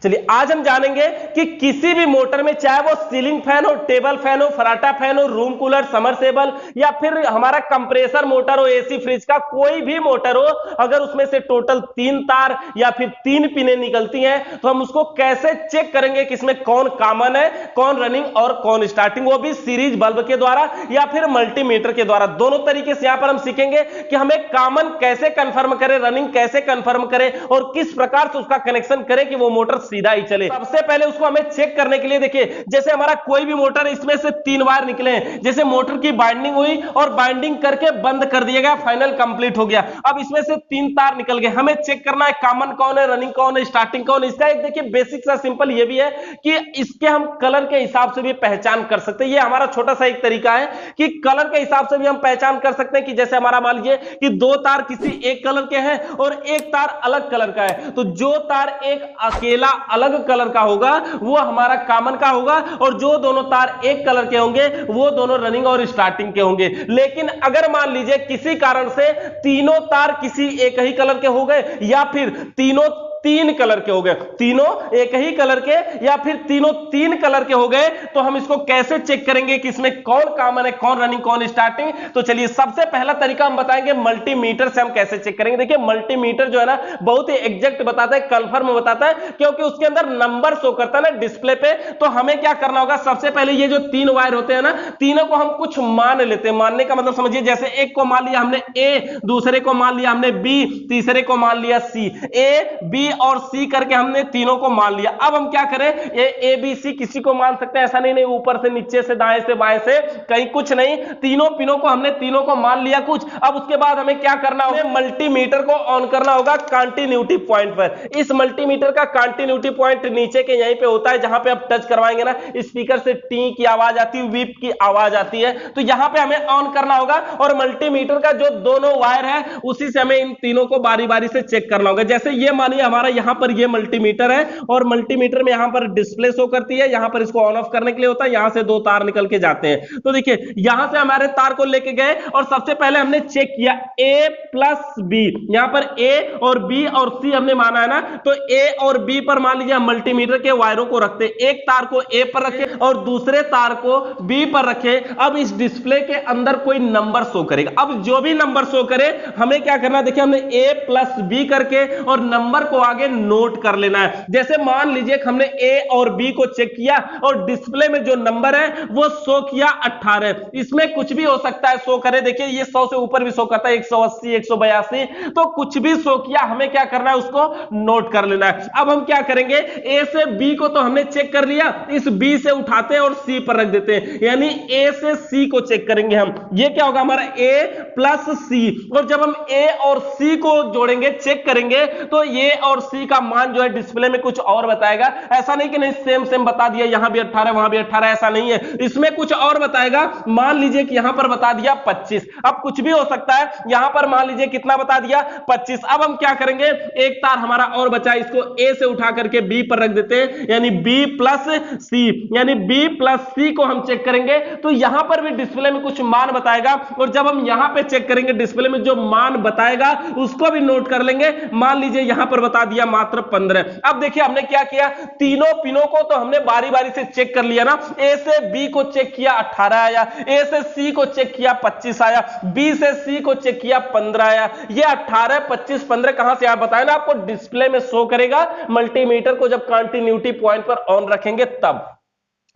चलिए आज हम जानेंगे कि किसी भी मोटर में, चाहे वो सीलिंग फैन हो, टेबल फैन हो, फराटा फैन हो, रूम कूलर, समरसेबल या फिर हमारा कंप्रेसर मोटर हो, एसी फ्रिज का कोई भी मोटर हो, अगर उसमें से टोटल 3 तार या फिर 3 पिनें निकलती हैं तो हम उसको कैसे चेक करेंगे कि इसमें कौन कॉमन है, कौन रनिंग और कौन स्टार्टिंग, वो भी सीरीज बल्ब के द्वारा या फिर मल्टीमीटर के द्वारा। दोनों तरीके से यहां पर हम सीखेंगे कि हमें कॉमन कैसे कंफर्म करें, रनिंग कैसे कंफर्म करें और किस प्रकार से उसका कनेक्शन करें कि वो मोटर सीधा ही चले। सबसे पहले उसको हमें चेक करने के लिए देखिए, जैसे हमारा कोई भी मोटर, इसमें से 3 वायर निकले हैं, जैसे मोटर की बाइंडिंग हुई और बाइंडिंग करके बंद कर दिया गया, फाइनल कंप्लीट हो गया। अब इसमें से 3 तार निकल गए, हमें चेक करना है कॉमन कौन है, रनिंग कौन है, स्टार्टिंग कौन है। इसका एक देखिए बेसिक सा सिंपल ये भी है कि इसके हम कलर के हिसाब से भी पहचान कर सकते हैं। ये हमारा छोटा सा एक तरीका है कि कलर के हिसाब से भी हम पहचान कर सकते हैं कि जैसे हमारा मान लीजिए कि 2 तार किसी एक कलर के हैं और 1 तार अलग कलर का है, तो जो तार एक अकेला अलग कलर का होगा वो हमारा कॉमन का होगा और जो दोनों तार एक कलर के होंगे वो दोनों रनिंग और स्टार्टिंग के होंगे। लेकिन अगर मान लीजिए किसी कारण से तीनों तार किसी एक ही कलर के हो गए या फिर तीनों 3 कलर के हो गए, तीनों एक ही कलर के या फिर तीनों 3 कलर के हो गए, तो हम इसको कैसे चेक करेंगे कि इसमें कौन कॉमन है, कौन रनिंग, कौन स्टार्टिंग। तो चलिए सबसे पहला तरीका हम बताएंगे मल्टीमीटर से हम कैसे चेक करेंगे। देखिए मल्टीमीटर जो है ना बहुत ही एग्जैक्ट बताता है, कंफर्म बताता है, क्योंकि उसके अंदर नंबर शो करता है ना डिस्प्ले पे। तो हमें क्या करना होगा, सबसे पहले ये जो 3 वायर होते हैं ना, तीनों को हम कुछ मान लेते हैं। मानने का मतलब समझिए, जैसे एक को मान लिया हमने ए, दूसरे को मान लिया हमने बी, तीसरे को मान लिया सी। ए, बी और सी करके हमने तीनों को मान लिया। अब हम क्या करें, ए बी सी किसी को मान सकते हैं, ऐसा नहीं ऊपर से नीचे से दाएं से बाएं से कहीं कुछ नहीं, तीनों पिनों को हमने तीनों को मान लिया कुछ। अब उसके बाद हमें क्या करना होगा, मल्टीमीटर को ऑन करना होगा कंटिन्यूटी पॉइंट पर। इस मल्टीमीटर का कंटिन्यूटी पॉइंट नीचे के यहीं पे होता है, जहां पे आप टच करवाएंगे ना स्पीकर से टी की आवाज आती है, वीप की आवाज आती है, तो यहां पे हमें ऑन करना होगा और मल्टीमीटर का जो दोनों वायर है उसी से हमें इन तीनों को बारी बारी से चेक करना होगा। जैसे ये मानिए हमारा यहां पर ये मल्टीमीटर है और मल्टीमीटर में यहां पर डिस्प्ले शो करती है, यहां पर इसको ऑन ऑफ करने के लिए होता है, यहां से 2 तार निकल के जाते हैं। तो देखिए यहां से हमारे तार को लेके गए और सबसे पहले हमने चेक किया ए प्लस बी, यहां पर ए और बी और सी हमने माना है ना, तो ए और बी पर मान लीजिए मल्टीमीटर के वायरों को रखते, एक तार को ए पर रखे और दूसरे तार को बी पर रखे। अब इस डिस्प्ले के अंदर कोई नंबर शो करेगा, अब जो भी नंबर शो करे हमें क्या करना है, देखिए हमने ए प्लस बी करके और नंबर को आगे नोट कर लेना है। जैसे मान लीजिए कि हमने ए और बी को चेक किया और डिस्प्ले में जो नंबर है वो शो किया 18, इसमें कुछ भी हो सकता है शो करे, देखिए ये 100 से ऊपर भी शो करता है, 180, 182, तो कुछ भी शो किया, हमें क्या करना है उसको नोट कर लेना है। अब हम क्या करेंगे, ए से बी को तो हमने चेक कर लिया, इस बी से उठाते हैं और सी पर रख देते हैं, यानी ए से सी को चेक करेंगे हम। ये क्या होगा हमारा ए प्लस सी, और जब हम ए और सी को जोड़ेंगे, चेक करेंगे, तो ए और सी का मान जो है डिस्प्ले में कुछ और बताएगा। ऐसा नहीं कि नहीं सेम सेम बता दिया, यहां भी 18 वहां भी 18, ऐसा नहीं है, इसमें कुछ और बताएगा। मान लीजिए कि यहां पर बता दिया 25, अब कुछ भी हो सकता है, यहां पर मान लीजिए कितना बता दिया 25। अब हम क्या करेंगे, एक तार हमारा और बचा, इसको ए से उठा करके बी पर रख देते हैं, यानी बी प्लस सी, यानी बी प्लस सी को हम चेक करेंगे, तो यहां पर भी डिस्प्ले में कुछ मान बताएगा और जब हम यहां पे चेक करेंगे डिस्प्ले में जो मान बताएगा उसको भी नोट कर लेंगे। मान लीजिए यहां पर बता दिया मात्र 15। अब देखिए हमने क्या किया, तीनों पिनों को तो हमने बारी बारी से चेक कर लिया ना, ए से बी को चेक किया 18 आया, ए से सी को चेक किया 25 आया, बी से सी को चेक किया 15 आया। ये 18, 25, 15 कहां से आप बताए ना, आपको डिस्प्ले में शो करेगा मल्टीमीटर को जब कंटिन्यूटी पॉइंट पर ऑन रखेंगे तब।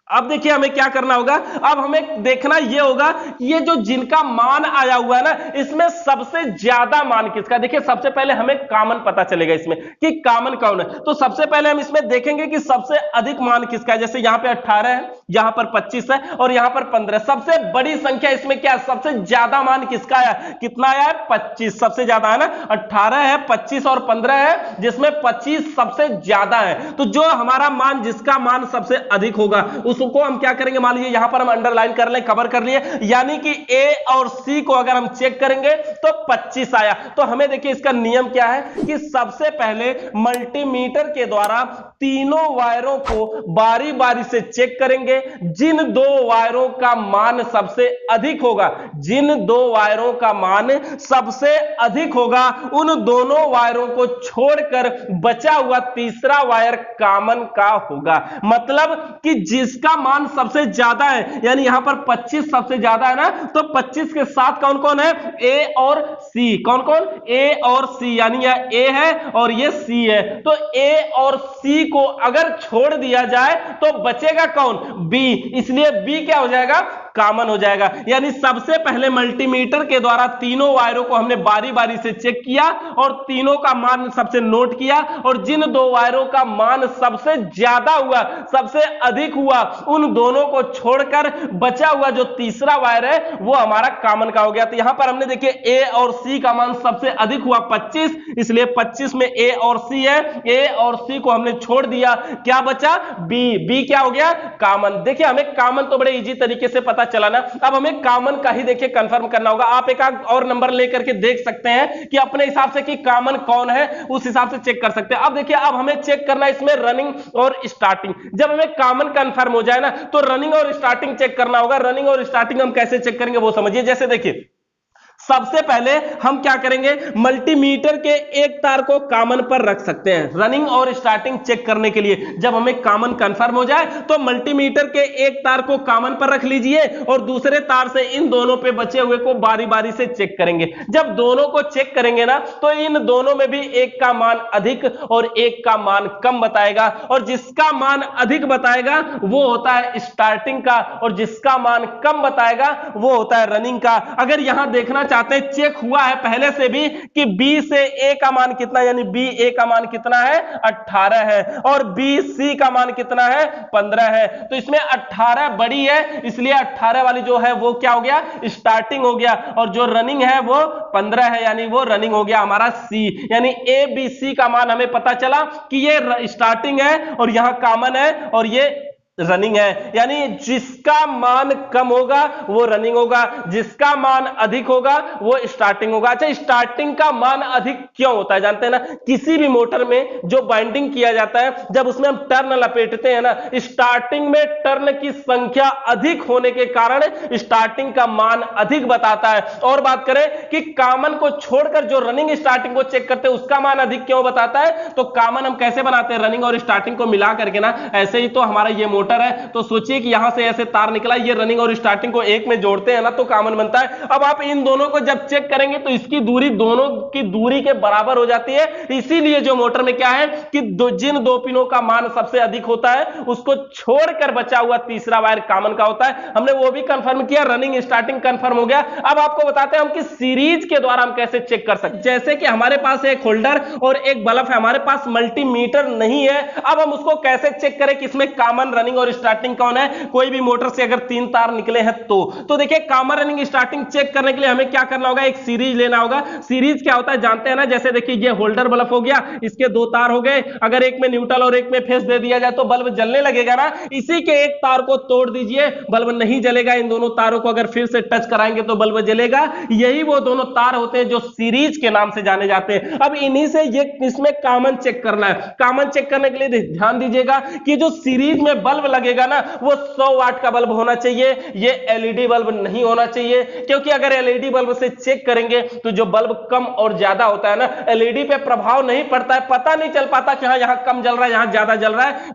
अब देखिए हमें क्या करना होगा, अब हमें देखना यह होगा ये जो जिनका मान आया हुआ है ना, इसमें सबसे ज्यादा मान किसका। देखिए सबसे पहले हमें कॉमन पता चलेगा इसमें कि कॉमन कौन है, तो सबसे पहले हम इसमें देखेंगे कि सबसे अधिक मान किसका है। जैसे यहां पे 18 है, यहां पर 25 है और यहां पर 15, सबसे बड़ी संख्या इसमें क्या है, सबसे ज्यादा मान किसका आया, कितना आया है 25, सबसे ज्यादा है ना, 18 है, 25 और 15 है, जिसमें 25 सबसे ज्यादा है। तो जो हमारा मान, जिसका मान सबसे अधिक होगा उसको हम क्या करेंगे, मान लीजिए यहां पर हम अंडरलाइन कर लें, कवर कर लिए, यानी कि ए और सी को अगर हम चेक करेंगे तो 25 आया। तो हमें देखिए इसका नियम क्या है कि सबसे पहले मल्टीमीटर के द्वारा तीनों वायरों को बारी बारी से चेक करेंगे जिन दो वायरों का मान सबसे अधिक होगा, जिन दो वायरों का मान सबसे अधिक होगा, उन दोनों वायरों को छोड़कर बचा हुआ तीसरा वायर कॉमन का होगा। मतलब कि जिसका मान सबसे ज्यादा है, यानी यहां पर 25 सबसे ज्यादा है ना, तो 25 के साथ कौन कौन है, ए और सी। कौन कौन, ए और सी, यानी यह ए है और ये सी है। तो ए और सी को अगर छोड़ दिया जाए तो बचेगा कौन, बी, इसलिए बी क्या हो जाएगा, कॉमन हो जाएगा। यानी सबसे पहले मल्टीमीटर के द्वारा तीनों वायरों को हमने बारी बारी से चेक किया और तीनों का मान सबसे नोट किया, और जिन दो वायरों का मान सबसे ज्यादा हुआ, सबसे अधिक हुआ, उन दोनों को छोड़कर बचा हुआ जो तीसरा वायर है वो हमारा कॉमन का हो गया। तो यहां पर हमने देखिए ए और सी का मान सबसे अधिक हुआ 25, इसलिए 25 में ए और सी है, ए और सी को हमने छोड़ दिया, क्या बचा, बी। बी क्या हो गया, कॉमन। देखिए हमें कॉमन तो बड़े इजी तरीके से पता चला ना, अब हमें कॉमन का ही देखिए कंफर्म करना होगा। आप एक और नंबर लेकर के देख सकते हैं कि अपने हिसाब से कि कॉमन कौन है, उस हिसाब से चेक कर सकते हैं। अब देखिए अब हमें चेक करना है इसमें रनिंग और स्टार्टिंग। जब हमें कॉमन कंफर्म हो जाए ना, तो रनिंग और स्टार्टिंग चेक करना होगा। रनिंग और स्टार्टिंग हम कैसे चेक करेंगे वो समझिए। जैसे देखिए सबसे पहले हम क्या करेंगे, मल्टीमीटर के एक तार को कॉमन पर रख सकते हैं रनिंग और स्टार्टिंग चेक करने के लिए। जब हमें कॉमन कंफर्म हो जाए तो मल्टीमीटर के एक तार को कॉमन पर रख लीजिए और दूसरे तार से इन दोनों पे बचे हुए को बारी बारी से चेक करेंगे। जब दोनों को चेक करेंगे ना, तो इन दोनों में भी एक का मान अधिक और एक का मान कम बताएगा, और जिसका मान अधिक बताएगा वो होता है स्टार्टिंग का, और जिसका मान कम बताएगा वो होता है रनिंग का। अगर यहां देखना चाहते हैं, चेक हुआ है पहले से भी कि बी से ए का मान कितना, यानी बी ए का मान कितना है, 18 है, और बी सी का मान कितना है, 15 है। तो इसमें 18 बड़ी है, इसलिए 18 वाली जो है वो क्या हो गया, स्टार्टिंग हो गया, और जो रनिंग है वो 15 है, यानी वो रनिंग हो गया हमारा सी। यानी ए बी सी का मान हमें पता चला कि ये स्टार्टिंग है और यहां कॉमन है और ये रनिंग है। यानी जिसका मान कम होगा वो रनिंग होगा, जिसका मान अधिक होगा वो स्टार्टिंग होगा। अच्छा, स्टार्टिंग का मान अधिक क्यों होता है जानते हैं ना, किसी भी मोटर में जो बाइंडिंग किया जाता है, जब उसमें हम टर्न लपेटते हैं ना, स्टार्टिंग में टर्न की संख्या अधिक होने के कारण स्टार्टिंग का मान अधिक बताता है। और बात करें कि कॉमन को छोड़कर जो रनिंग स्टार्टिंग को चेक करते हैं उसका मान अधिक क्यों बताता है, तो कॉमन हम कैसे बनाते हैं, रनिंग और स्टार्टिंग को मिला करके ना। ऐसे ही तो हमारा ये मोटर है, तो सोचिए कि यहां से ऐसे तार निकला, ये रनिंग और स्टार्टिंग को एक में जोड़ते हैं ना तो कॉमन बनता है। अब आप इन दोनों को जब चेक करेंगे तो इसकी दूरी दोनों की दूरी के बराबर हो जाती है। इसीलिए जो मोटर में क्या है कि जिन दो पिनों का मान सबसे अधिक होता है उसको छोड़कर बचा हुआ तीसरा वायर कॉमन का होता है। हमने वो भी कंफर्म किया, रनिंग स्टार्टिंग कंफर्म हो गया। अब आपको बताते हैं हम कि सीरीज के द्वारा हम कैसे चेक कर सकते हैं। जैसे कि हमारे पास एक होल्डर और एक बल्ब है, हमारे पास मल्टीमीटर नहीं है। अब हम उसको कैसे चेक करें कि इसमें कॉमन, रनिंग और स्टार्टिंग कौन है। कोई भी मोटर से अगर 3 तार निकले हैं तो देखिए कॉमन, रनिंग, स्टार्टिंग चेक करने के लिए हमें क्या करना होगा, एक सीरीज लेना होगा। सीरीज क्या होता है जानते हैं ना, जैसे देखिए ये होल्डर बल्ब हो गया, इसके 2 तार हो गए, अगर एक में न्यूट्रल और एक में फेस दे दिया जाए तो बल्ब जलने लगेगा ना। इसी के एक तार को तोड़ दीजिए, बल्ब नहीं जलेगा। इन दोनों तारों को अगर फिर से टच कराएंगे तो बल्ब जलेगा। यही वो दोनों तार होते हैं जो सीरीज के नाम से जाने जाते हैं। अब इन्हीं से ये इसमें कॉमन चेक करना है। कॉमन चेक करने के लिए ध्यान दीजिएगा कि जो सीरीज में बल्ब लगेगा ना वो 100 वाट का बल्ब होना चाहिए, ये एलईडी बल्ब नहीं होना चाहिए। क्योंकि अगर एलईडी बल्ब से चेक करेंगे तो जो बल्ब कम और ज्यादा होता है ना, एलईडी पे प्रभाव नहीं पड़ता है, पता नहीं चल पाता कि हाँ यहां कम जल रहा है यहां ज्यादा जल रहा है।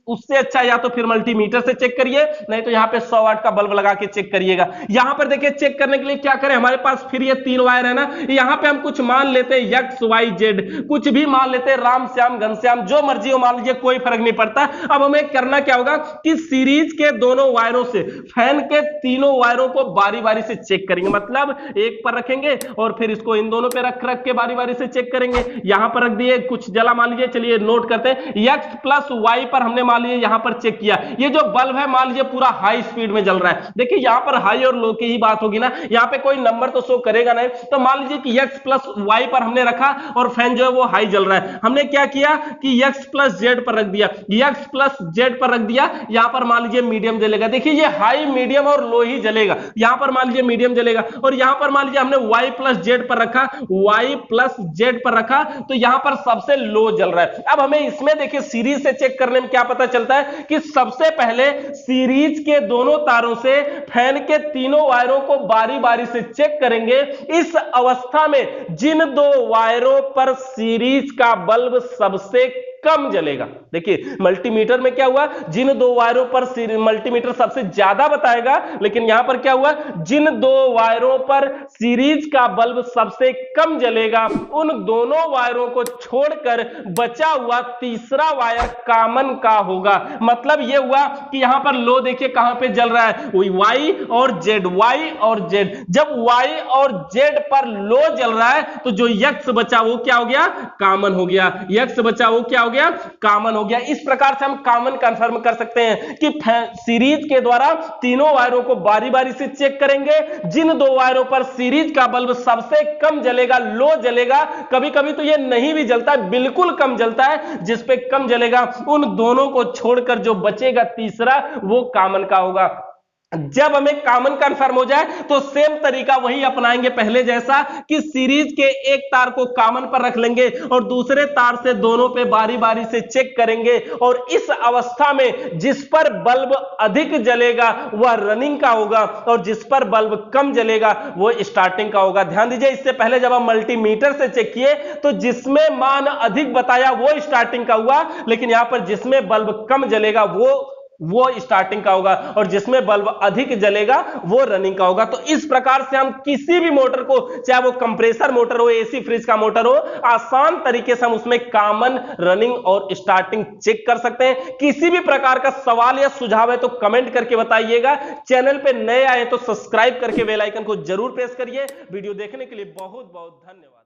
उससे अच्छा या तो फिर मल्टीमीटर से चेक करिए, नहीं तो यहां पे 100 वाट का बल्ब लगा के चेक करिएगा। यहां पर देखिए चेक करने के लिए क्या करें, हमारे पास फिर ये 3 वायर है ना, यहां पे हम कुछ मान लेते हैं एक्स वाई जेड, कुछ भी मान लेते हैं, राम श्याम घनश्याम, जो मर्जी हो मान लीजिए, कोई फर्क नहीं पड़ता। अब हमें करना क्या होगा कि सीरीज के दोनों वायरों से फैन के तीनों वायरों को बारी बारी से चेक करेंगे। मतलब एक पर रखेंगे और फिर इसको इन दोनों पे रख के बारी बारी से चेक करेंगे। यहां पर रख दिए, कुछ जला मान लीजिए, चलिए नोट करते हैं, एक्स प्लस वाई पर हमने मान लीजिए यहां पर चेक किया। ये जो बल्ब है मान लीजिए पूरा हाई स्पीड में जल रहा है। देखिए यहां पर हाई और लो की ही बात होगी ना, यहां पे कोई नंबर तो शो करेगा नहीं। तो मान लीजिए कि एक्स प्लस वाई पर हमने रखा और फैन जो है वो हाई जल रहा है। हमने क्या किया कि एक्स प्लस जेड पर रख दिया, एक्स प्लस जेड पर रख दिया, यहां पर मान लीजिए मीडियम जलेगा। देखिए ये हाई, मीडियम और लो ही जलेगा। यहां पर मान लीजिए मीडियम जलेगा, और यहां पर मान लीजिए हमने y प्लस जेड पर रखा, y प्लस जेड पर रखा, तो यहां पर सबसे लो जल रहा है। अब हमें इसमें देखिए सीरीज से चेक करने में क्या पता चलता है कि सबसे पहले सीरीज के दोनों तारों से फैन के तीनों वायरों को बारी बारी से चेक करेंगे। इस अवस्था में जिन दो वायरों पर सीरीज का बल्ब सबसे कम जलेगा, देखिए मल्टीमीटर में क्या हुआ, जिन दो वायरों पर मल्टीमीटर सबसे ज्यादा बताएगा, लेकिन यहां पर क्या हुआ, जिन दो वायरों पर सीरीज का बल्ब सबसे कम जलेगा उन दोनों वायरों को छोड़कर बचा हुआ तीसरा वायर कॉमन का होगा। मतलब यह हुआ कि यहां पर लो देखिए कहां पे जल रहा है, वाई और जेड, वाई और जेड। जब वाई और जेड पर लो जल रहा है तो जो यक्स बचा वो क्या हो गया, कॉमन हो गया। यक्स बचा वो क्या हो गया, कॉमन हो गया। इस प्रकार से हम कॉमन कंफर्म कर सकते हैं कि सीरीज के द्वारा तीनों वायरों को बारी बारी से चेक करेंगे। जिन दो वायरों पर सीरीज का बल्ब सबसे कम जलेगा, लो जलेगा, कभी कभी तो ये नहीं भी जलता है, बिल्कुल कम जलता है, जिस पे कम जलेगा उन दोनों को छोड़कर जो बचेगा तीसरा वो कॉमन का होगा। जब हमें कॉमन कंफर्म हो जाए तो सेम तरीका वही अपनाएंगे पहले जैसा, कि सीरीज के एक तार को कॉमन पर रख लेंगे और दूसरे तार से दोनों पे बारी बारी से चेक करेंगे, और इस अवस्था में जिस पर बल्ब अधिक जलेगा वह रनिंग का होगा और जिस पर बल्ब कम जलेगा वो स्टार्टिंग का होगा। ध्यान दीजिए, इससे पहले जब हम मल्टीमीटर से चेक किए तो जिसमें मान अधिक बताया वो स्टार्टिंग का हुआ, लेकिन यहां पर जिसमें बल्ब कम जलेगा वो स्टार्टिंग का होगा और जिसमें बल्ब अधिक जलेगा वो रनिंग का होगा। तो इस प्रकार से हम किसी भी मोटर को, चाहे वो कंप्रेसर मोटर हो, एसी फ्रिज का मोटर हो, आसान तरीके से हम उसमें कॉमन, रनिंग और स्टार्टिंग चेक कर सकते हैं। किसी भी प्रकार का सवाल या सुझाव है तो कमेंट करके बताइएगा। चैनल पे नए आए तो सब्सक्राइब करके बेल आइकन को जरूर प्रेस करिए। वीडियो देखने के लिए बहुत बहुत धन्यवाद।